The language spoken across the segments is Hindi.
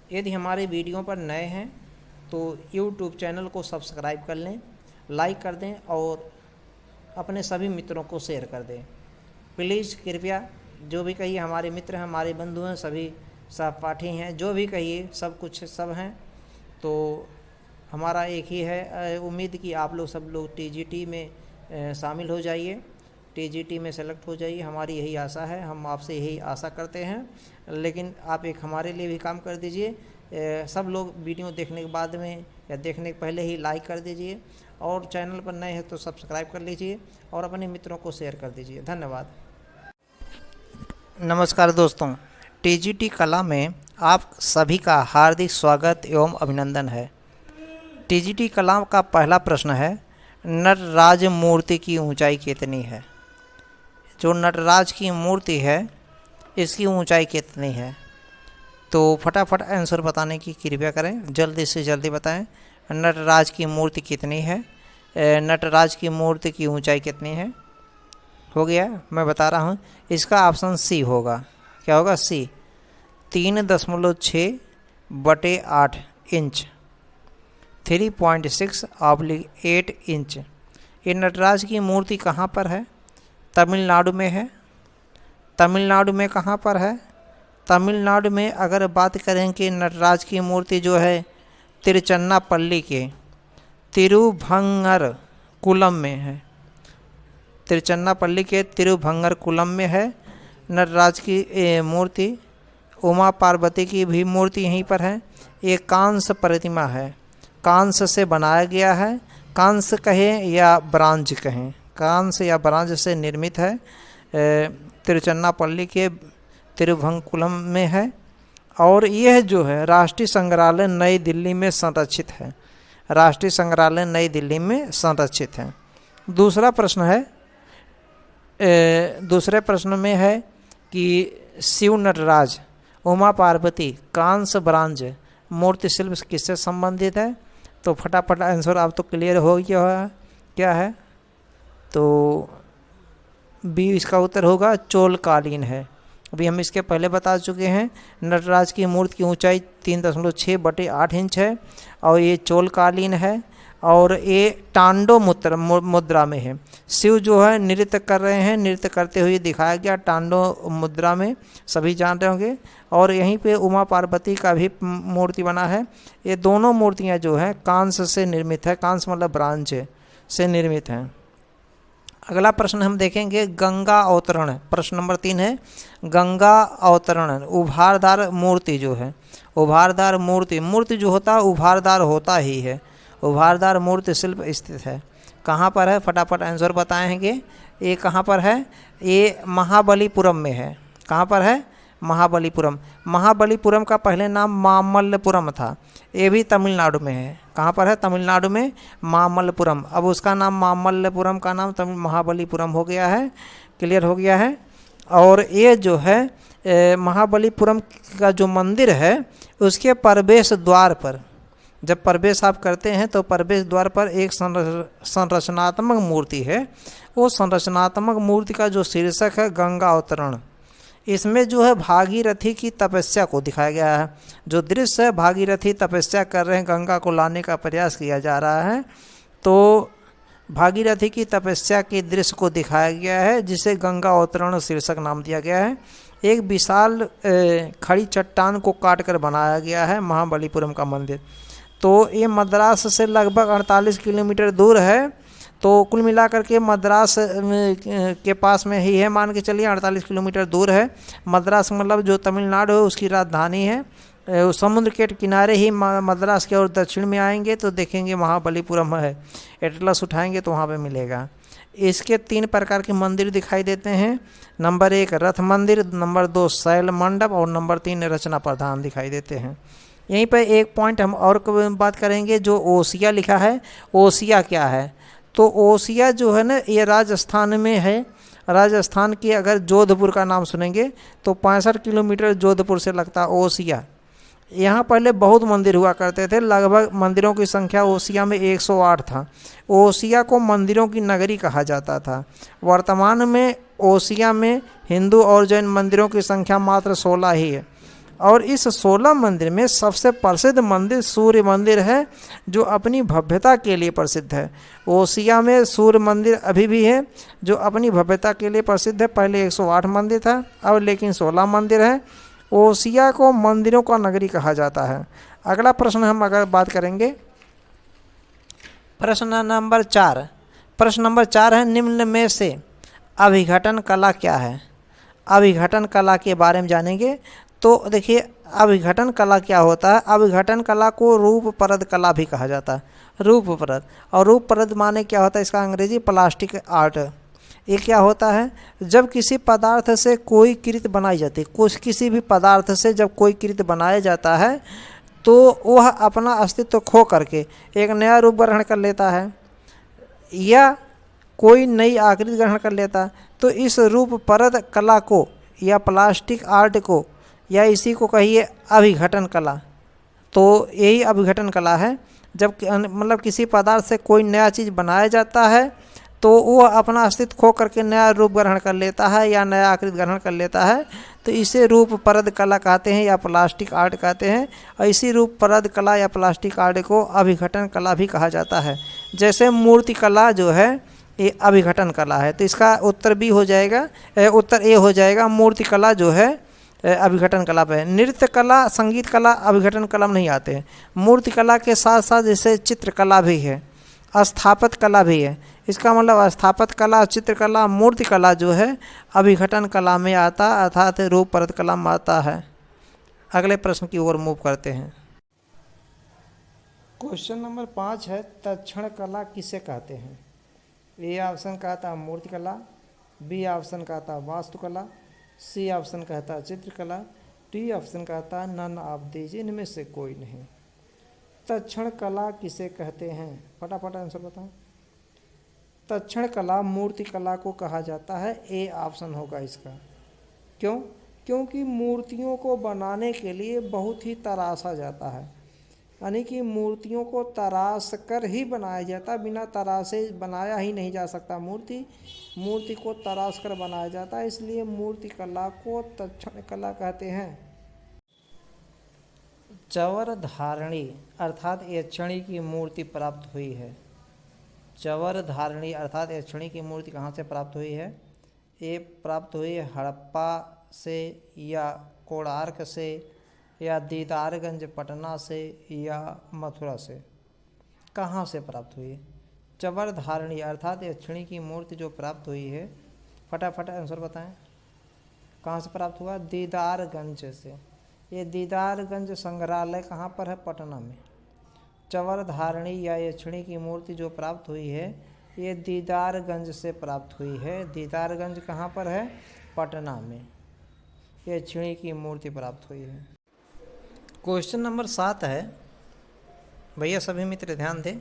यदि हमारे वीडियो पर नए हैं तो यूट्यूब चैनल को सब्सक्राइब कर लें, लाइक कर दें और अपने सभी मित्रों को शेयर कर दें। प्लीज़ कृपया जो भी कहिए, हमारे मित्र हैं, हमारे बंधु हैं, सभी सहपाठी हैं, जो भी कहिए सब कुछ सब हैं। तो हमारा एक ही है उम्मीद कि आप लोग सब लोग टीजीटी में शामिल हो जाइए, टीजीटी में सेलेक्ट हो जाइए। हमारी यही आशा है, हम आपसे यही आशा करते हैं। लेकिन आप एक हमारे लिए भी काम कर दीजिए। सब लोग वीडियो देखने के बाद में या देखने के पहले ही लाइक कर दीजिए और चैनल पर नए हैं तो सब्सक्राइब कर लीजिए और अपने मित्रों को शेयर कर दीजिए। धन्यवाद। नमस्कार दोस्तों, टीजीटी कला में आप सभी का हार्दिक स्वागत एवं अभिनंदन है। टीजीटी कला का पहला प्रश्न है, नटराज मूर्ति की ऊंचाई कितनी है? जो नटराज की मूर्ति है इसकी ऊंचाई कितनी है? तो फटाफट आंसर बताने की कृपया करें, जल्दी से जल्दी बताएं। नटराज की मूर्ति कितनी है? नटराज की मूर्ति की ऊंचाई कितनी है? हो गया, मैं बता रहा हूँ। इसका ऑप्शन सी होगा। क्या होगा? सी, 3.6/8 इंच, 3.6/8 इंच। ये नटराज की मूर्ति कहाँ पर है? तमिलनाडु में है। तमिलनाडु में कहाँ पर है? तमिलनाडु में अगर बात करें कि नटराज की मूर्ति जो है तिरुचन्नापल्ली के तिरुभंगरकुलम में है। तिरुचन्नापल्ली के तिरुभंगरकुलम में है नटराज की मूर्ति। उमा पार्वती की भी मूर्ति यहीं पर है। ये कांस्य प्रतिमा है, कांस्य से बनाया गया है। कांस्य कहें या ब्रांज कहें, कांस्य या ब्रांज से निर्मित है। तिरुचन्नापल्ली के तिरुभंगकुलम में है और यह जो है राष्ट्रीय संग्रहालय नई दिल्ली में संरक्षित है। राष्ट्रीय संग्रहालय नई दिल्ली में संरक्षित है। दूसरा प्रश्न है, दूसरे प्रश्न में है कि शिव नटराज उमा पार्वती कांस्य ब्रांज मूर्ति शिल्प किससे संबंधित है? तो फटाफट आंसर आप तो क्लियर हो गया क्या है? तो बी इसका उत्तर होगा, चोलकालीन है। अभी हम इसके पहले बता चुके हैं। नटराज की मूर्ति की ऊंचाई 3.6/8 इंच है और ये चोलकालीन है और ये टांडो मुद्रा में है। शिव जो है नृत्य कर रहे हैं, नृत्य करते हुए दिखाया गया टांडो मुद्रा में, सभी जान रहे होंगे। और यहीं पे उमा पार्वती का भी मूर्ति बना है। ये दोनों मूर्तियां जो हैं कांस्य से निर्मित है। कांस्य मतलब ब्रांज से निर्मित हैं। अगला प्रश्न हम देखेंगे, गंगा अवतरण। प्रश्न नंबर 3 है, गंगा अवतरण उभारदार मूर्ति जो है, उभारदार मूर्ति जो होता है उभारदार होता ही है। उभारदार मूर्ति शिल्प स्थित है कहाँ पर है? फटाफट आंसर बताएंगे। ये कहाँ पर है? ये महाबलीपुरम में है। कहाँ पर है? महाबलीपुरम। महाबलीपुरम का पहले नाम मामल्लपुरम था। ये भी तमिलनाडु में है। कहाँ पर है? तमिलनाडु में मामल्लपुरम। अब उसका नाम मामल्लपुरम का नाम महाबलीपुरम हो गया है। क्लियर हो गया है। और ये जो है महाबलीपुरम का जो मंदिर है उसके प्रवेश द्वार पर, जब प्रवेश आप करते हैं तो प्रवेश द्वार पर एक संरचनात्मक मूर्ति है। वो संरचनात्मक मूर्ति का जो शीर्षक है गंगा अवतरण। इसमें जो है भागीरथी की तपस्या को दिखाया गया है। जो दृश्य है, भागीरथी तपस्या कर रहे हैं, गंगा को लाने का प्रयास किया जा रहा है। तो भागीरथी की तपस्या के दृश्य को दिखाया गया है, जिसे गंगा अवतरण शीर्षक नाम दिया गया है। एक विशाल खड़ी चट्टान को काट कर बनाया गया है महाबलीपुरम का मंदिर। तो ये मद्रास से लगभग 48 किलोमीटर दूर है। तो कुल मिलाकर के मद्रास के पास में ही है, मान के चलिए 48 किलोमीटर दूर है। मद्रास मतलब जो तमिलनाडु है उसकी राजधानी है। समुद्र के किनारे ही मद्रास के और दक्षिण में आएंगे तो देखेंगे महाबलीपुरम है। एटलस उठाएंगे तो वहाँ पे मिलेगा। इसके 3 प्रकार के मंदिर दिखाई देते हैं। नंबर 1 रथ मंदिर, नंबर 2 शैल मंडप और नंबर 3 रचना प्रधान दिखाई देते हैं। यहीं पर एक पॉइंट हम और बात करेंगे, जो ओसिया लिखा है। ओसिया क्या है? तो ओसिया जो है ना, ये राजस्थान में है। राजस्थान के अगर जोधपुर का नाम सुनेंगे तो 65 किलोमीटर जोधपुर से लगता है ओसिया। यहाँ पहले बहुत मंदिर हुआ करते थे। लगभग मंदिरों की संख्या ओसिया में 108 था। ओसिया को मंदिरों की नगरी कहा जाता था। वर्तमान में ओसिया में हिंदू और जैन मंदिरों की संख्या मात्र 16 ही है। और इस 16 मंदिर में सबसे प्रसिद्ध मंदिर सूर्य मंदिर है, जो अपनी भव्यता के लिए प्रसिद्ध है। ओसिया में सूर्य मंदिर अभी भी है, जो अपनी भव्यता के लिए प्रसिद्ध है। पहले 108 मंदिर था, अब लेकिन 16 मंदिर है। ओसिया को मंदिरों का नगरी कहा जाता है। अगला प्रश्न हम अगर बात करेंगे, प्रश्न नंबर 4। प्रश्न नंबर 4 है, निम्न में से अभिघटन कला क्या है? अभिघटन कला के बारे में जानेंगे। तो देखिए, अभिघटन कला क्या होता है? अभिघटन कला को रूपपरद कला भी कहा जाता है। रूपपरद, और रूपपरद माने क्या होता है? इसका अंग्रेजी प्लास्टिक आर्ट। ये क्या होता है? जब किसी पदार्थ से कोई कृति बनाई जाती है, किसी भी पदार्थ से जब कोई कृति बनाया जाता है, तो वह अपना अस्तित्व खो करके एक नया रूप ग्रहण कर लेता है या कोई नई आकृति ग्रहण कर लेता है। तो इस रूपपरद कला को या प्लास्टिक आर्ट को या इसी को कहिए अभिघटन कला। तो यही अभिघटन कला है, जब मतलब किसी पदार्थ से कोई नया चीज़ बनाया जाता है तो वह अपना अस्तित्व खो करके नया रूप ग्रहण कर लेता है या नया आकृति ग्रहण कर लेता है। तो इसे रूपपरद कला कहते हैं या प्लास्टिक आर्ट कहते हैं। और इसी रूपपरद कला या प्लास्टिक आर्ट को अभिघटन कला भी कहा जाता है। जैसे मूर्ति कला जो है ये अभिघटन कला है। तो इसका उत्तर बी हो जाएगा, उत्तर ए हो जाएगा। मूर्ति कला जो है अभिघटन कला पे। नृत्य कला, संगीत कला अभिघटन कला में नहीं आते हैं। मूर्ति कला के साथ साथ जैसे चित्रकला भी है, स्थापत्य कला भी है। इसका मतलब स्थापत्य कला, चित्रकला, मूर्ति कला जो है अभिघटन कला में आता, अर्थात रूपपरद कला में आता है। अगले प्रश्न की ओर मूव करते हैं। क्वेश्चन नंबर 5 है, तक्षण कला किसे कहते हैं? ए ऑप्शन कहता है मूर्ति कला, बी ऑप्शन कहता है वास्तुकला, सी ऑप्शन कहता है चित्रकला, डी ऑप्शन कहता है नन ऑफ दीज, इनमें से कोई नहीं। तक्षण कला किसे कहते हैं? फटाफट आंसर बताओ। तक्षण कला मूर्ति कला को कहा जाता है। ए ऑप्शन होगा इसका। क्यों? क्योंकि मूर्तियों को बनाने के लिए बहुत ही तराशा जाता है, यानी कि मूर्तियों को तराश कर ही बनाया जाता है, बिना तराशे बनाया ही नहीं जा सकता। मूर्ति को तराश कर बनाया जाता है, इसलिए मूर्ति कला को तक्षण कला कहते हैं। चवर धारणी अर्थात यक्षिणी की मूर्ति प्राप्त हुई है। चवर धारणी अर्थात यक्षिणी की मूर्ति कहाँ से प्राप्त हुई है? ये प्राप्त हुई है हड़प्पा से या कोणार्क से या दीदारगंज पटना से या मथुरा से। कहाँ से प्राप्त हुई? चवर धारणी अर्थात यक्षिणी की मूर्ति जो प्राप्त हुई है, फटाफट आंसर बताएं। कहाँ से प्राप्त हुआ? दीदारगंज से। ये दीदारगंज संग्रहालय कहाँ पर है? पटना में। चवर धारणी या यक्षिणी की मूर्ति जो प्राप्त हुई है, ये दीदारगंज से प्राप्त हुई है। दीदारगंज कहाँ पर है? पटना में यक्षिणी की मूर्ति प्राप्त हुई है। क्वेश्चन नंबर 7 है, भैया सभी मित्र ध्यान दें।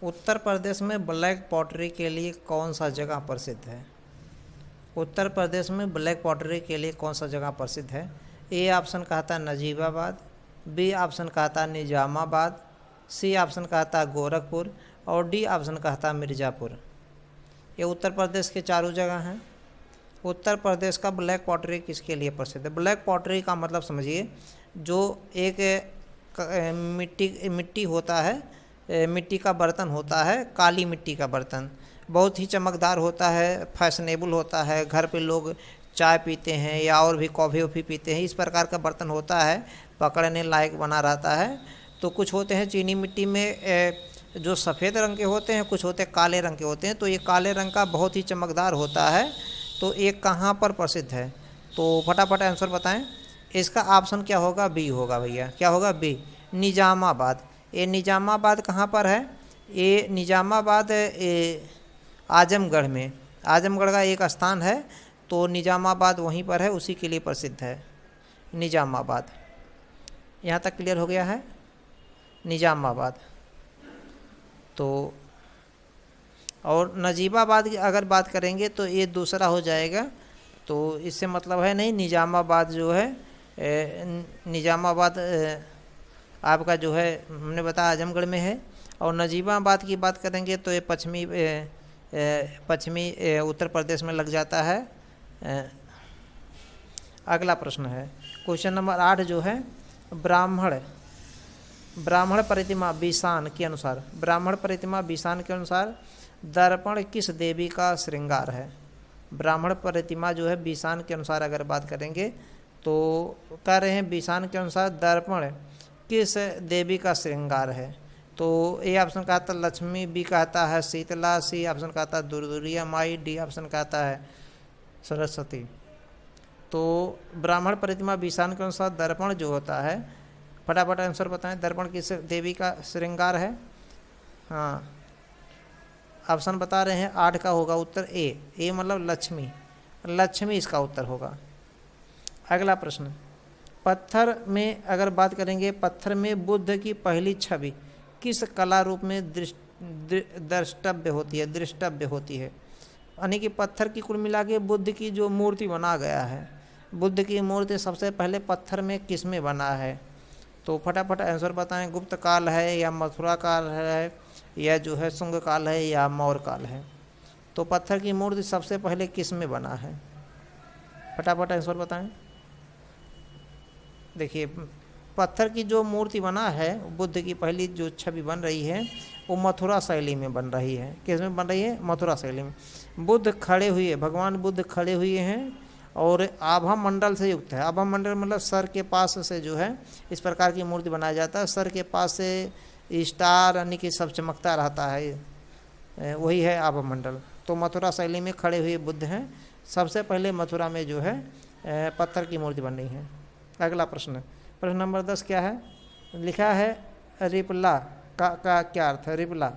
उत्तर प्रदेश में ब्लैक पॉटरी के लिए कौन सा जगह प्रसिद्ध है? उत्तर प्रदेश में ब्लैक पॉटरी के लिए कौन सा जगह प्रसिद्ध है? ए ऑप्शन कहता है नजीबाबाद, बी ऑप्शन कहता है निजामाबाद, सी ऑप्शन कहता है गोरखपुर और डी ऑप्शन कहता है मिर्ज़ापुर। ये उत्तर प्रदेश के चारों जगह हैं। उत्तर प्रदेश का ब्लैक पॉटरी किसके लिए प्रसिद्ध है? ब्लैक पॉटरी का मतलब समझिए, जो एक मिट्टी होता है, मिट्टी का बर्तन होता है, काली मिट्टी का बर्तन, बहुत ही चमकदार होता है, फैशनेबल होता है, घर पे लोग चाय पीते हैं या और भी कॉफ़ी वॉफ़ी पीते हैं, इस प्रकार का बर्तन होता है, पकड़ने लायक बना रहता है। तो कुछ होते हैं चीनी मिट्टी में जो सफ़ेद रंग के होते हैं, कुछ होते हैं काले रंग के होते हैं। तो ये काले रंग का बहुत ही चमकदार होता है। तो ये कहाँ पर प्रसिद्ध है? तो फटाफट आंसर बताएं। इसका ऑप्शन क्या होगा? बी होगा भैया। क्या होगा? बी, निजामाबाद। ये निजामाबाद कहाँ पर है? ये निजामाबाद आजमगढ़ में, आजमगढ़ का एक स्थान है, तो निजामाबाद वहीं पर है, उसी के लिए प्रसिद्ध है निजामाबाद। यहाँ तक क्लियर हो गया है? निजामाबाद। तो और नजीबाबाद की अगर बात करेंगे तो ये दूसरा हो जाएगा, तो इससे मतलब है नहीं। निजामाबाद जो है, निजामाबाद आपका जो है हमने बताया आजमगढ़ में है। और नजीबाबाद की बात करेंगे तो ये पश्चिमी उत्तर प्रदेश में लग जाता है। अगला प्रश्न है, क्वेश्चन नंबर 8 जो है, ब्राह्मण प्रतिमा बीसान के अनुसार, ब्राह्मण प्रतिमा बीसान के अनुसार दर्पण किस देवी का श्रृंगार है? ब्राह्मण प्रतिमा जो है बीसान के अनुसार अगर बात करेंगे तो कह रहे हैं बीसान के अनुसार दर्पण किस देवी का श्रृंगार है? तो ए ऑप्शन कहता है लक्ष्मी, बी कहता है शीतला, सी ऑप्शन कहता है दुर्दुरिया माई, डी ऑप्शन कहता है सरस्वती। तो ब्राह्मण प्रतिमा बीसान के अनुसार दर्पण जो होता है, फटाफट आंसर बताएं, दर्पण किस देवी का श्रृंगार है? हाँ, ऑप्शन बता रहे हैं 8 का होगा उत्तर ए मतलब लक्ष्मी, लक्ष्मी इसका उत्तर होगा। अगला प्रश्न, पत्थर में अगर बात करेंगे, पत्थर में बुद्ध की पहली छवि किस कला रूप में दृष्टव्य होती है? यानी कि पत्थर की कुल मिला के बुद्ध की जो मूर्ति बना गया है, बुद्ध की मूर्ति सबसे पहले पत्थर में किस में बना है? तो फटाफट आंसर बताएं, गुप्त काल है या मथुरा काल है या जो है शुंग काल है या मौर्य काल है? तो पत्थर की मूर्ति सबसे पहले किस में बना है? फटाफट आंसर बताएं। देखिए, पत्थर की जो मूर्ति बना है, बुद्ध की पहली जो छवि बन रही है वो मथुरा शैली में बन रही है। किस में बन रही है? मथुरा शैली में। बुद्ध खड़े हुए, भगवान बुद्ध खड़े हुए हैं और आभा मंडल से युक्त है। आभा मंडल मतलब सर के पास से जो है इस प्रकार की मूर्ति बनाया जाता है, सर के पास से स्टार यानी कि सब चमकता रहता है, वही है आभा मंडल। तो मथुरा शैली में खड़े हुए बुद्ध हैं, सबसे पहले मथुरा में जो है पत्थर की मूर्ति बन रही है। अगला प्रश्न, प्रश्न नंबर 10 क्या है? लिखा है रिपला का क्या अर्थ है? रिपला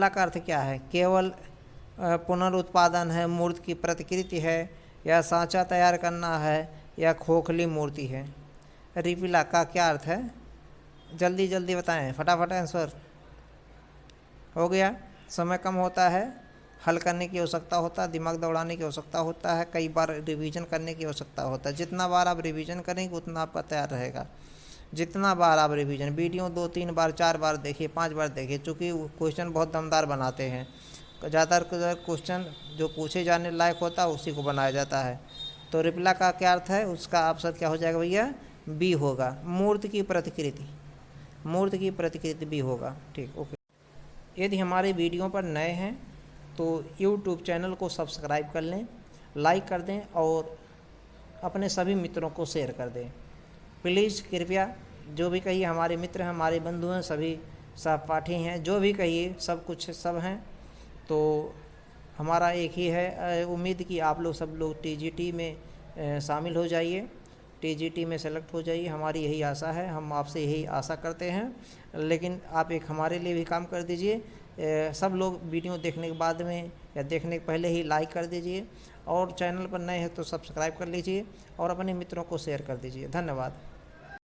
का अर्थ क्या है? केवल पुनरुत्पादन है, मूर्ति की प्रतिकृति है, या सांचा तैयार करना है, या खोखली मूर्ति है? रिपला का क्या अर्थ है? जल्दी जल्दी बताएं, फटाफट आंसर। हो गया, समय कम होता है, हल करने की आवश्यकता होता है, दिमाग दौड़ाने की आवश्यकता होता है, कई बार रिवीजन करने की आवश्यकता होता है। जितना बार आप रिवीजन करेंगे उतना आपका तैयार रहेगा। जितना बार आप रिवीजन, वीडियो 2-3 बार 4 बार देखिए, 5 बार देखिए, चूँकि क्वेश्चन बहुत दमदार बनाते हैं। ज़्यादातर क्वेश्चन जो पूछे जाने लायक होता है उसी को बनाया जाता है। तो रिप्ला का क्या अर्थ है? उसका ऑप्शन क्या हो जाएगा भैया? बी होगा, मूर्ति की प्रतिकृति, मूर्ति की प्रतिकृति बी होगा। ठीक, ओके। यदि हमारे वीडियो पर नए हैं तो यूट्यूब चैनल को सब्सक्राइब कर लें, लाइक कर दें और अपने सभी मित्रों को शेयर कर दें। प्लीज़ कृपया, जो भी कहिए, हमारे मित्र हैं, हमारे बंधु हैं, सभी सहपाठी हैं, जो भी कहिए सब कुछ सब हैं। तो हमारा एक ही है उम्मीद कि आप लोग सब लोग टीजीटी में शामिल हो जाइए, टीजीटी में सेलेक्ट हो जाइए। हमारी यही आशा है, हम आपसे यही आशा करते हैं। लेकिन आप एक हमारे लिए भी काम कर दीजिए। सब लोग वीडियो देखने के बाद में या देखने के पहले ही लाइक कर दीजिए, और चैनल पर नए हैं तो सब्सक्राइब कर लीजिए और अपने मित्रों को शेयर कर दीजिए। धन्यवाद।